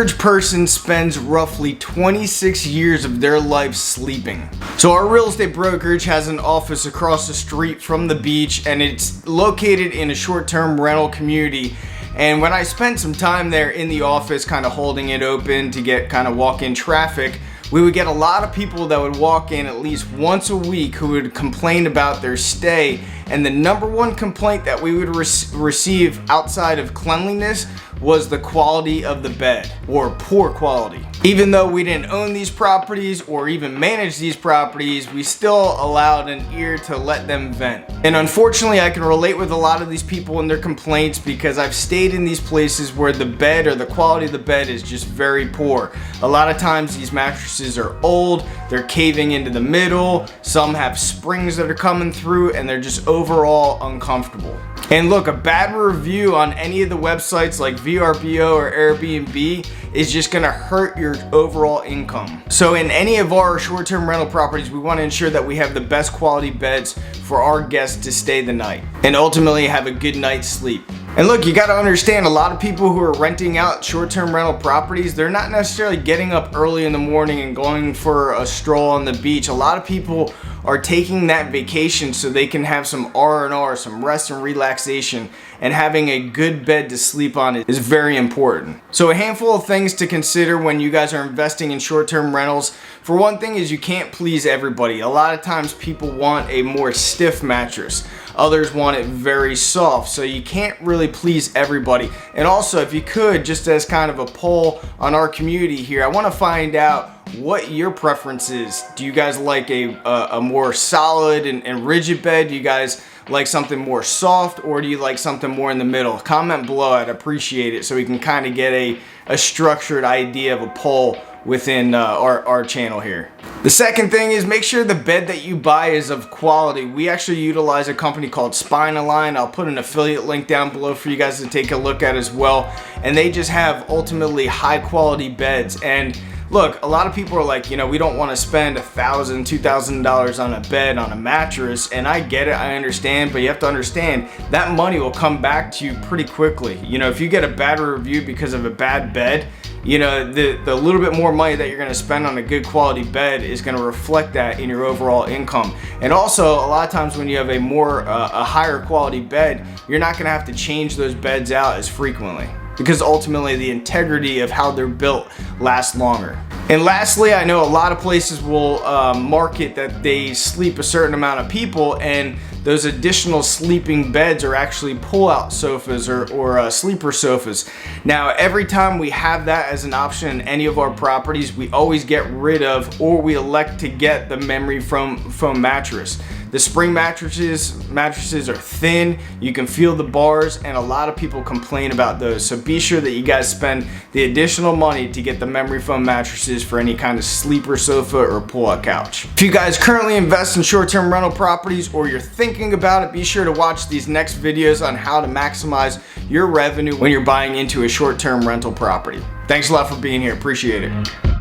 average person spends roughly 26 years of their life sleeping. So our real estate brokerage has an office across the street from the beach, and it's located in a short-term rental community. And when I spent some time there in the office kind of holding it open to get kind of walk-in traffic, we would get a lot of people that would walk in at least once a week who would complain about their stay. And the number one complaint that we would receive outside of cleanliness was the quality of the bed, or poor quality. Even though we didn't own these properties or even manage these properties, we still allowed an ear to let them vent. And unfortunately, I can relate with a lot of these people and their complaints because I've stayed in these places where the bed or the quality of the bed is just very poor. A lot of times these mattresses are old, they're caving into the middle, some have springs that are coming through, and they're just overall uncomfortable. And look, a bad review on any of the websites like VRBO or Airbnb is just gonna hurt your overall income. So in any of our short-term rental properties, we wanna ensure that we have the best quality beds for our guests to stay the night and ultimately have a good night's sleep. And look, you gotta understand, a lot of people who are renting out short-term rental properties, they're not necessarily getting up early in the morning and going for a stroll on the beach. A lot of people are taking that vacation so they can have some R&R, some rest and relaxation, and having a good bed to sleep on is very important. So a handful of things to consider when you guys are investing in short-term rentals. For one thing is you can't please everybody. A lot of times people want a more stiff mattress. Others want it very soft, so you can't really please everybody. And also, if you could, just as kind of a poll on our community here, I want to find out what your preference is. Do you guys like a more solid and rigid bed? Do you guys like something more soft, or do you like something more in the middle? Comment below, I'd appreciate it, so we can kind of get a structured idea of a poll within our channel here. The second thing is make sure the bed that you buy is of quality. We actually utilize a company called Spine Align. I'll put an affiliate link down below for you guys to take a look at as well. And they just have ultimately high quality beds. And look, a lot of people are like, you know, we don't want to spend $1,000, $2,000 on a bed, on a mattress, and I get it, I understand, but you have to understand that money will come back to you pretty quickly. You know, if you get a bad review because of a bad bed, you know, the little bit more money that you're going to spend on a good quality bed is going to reflect that in your overall income. And also, a lot of times when you have a higher quality bed, you're not going to have to change those beds out as frequently, because ultimately the integrity of how they're built lasts longer. And lastly, I know a lot of places will market that they sleep a certain amount of people, and those additional sleeping beds are actually pull-out sofas or sleeper sofas. Now, every time we have that as an option in any of our properties, we always get rid of, or we elect to get, the memory foam mattress. The spring mattresses are thin, you can feel the bars, and a lot of people complain about those. So be sure that you guys spend the additional money to get the memory foam mattresses for any kind of sleeper sofa or pull-out couch. If you guys currently invest in short-term rental properties, or you're thinking about it, be sure to watch these next videos on how to maximize your revenue when you're buying into a short-term rental property. Thanks a lot for being here, appreciate it.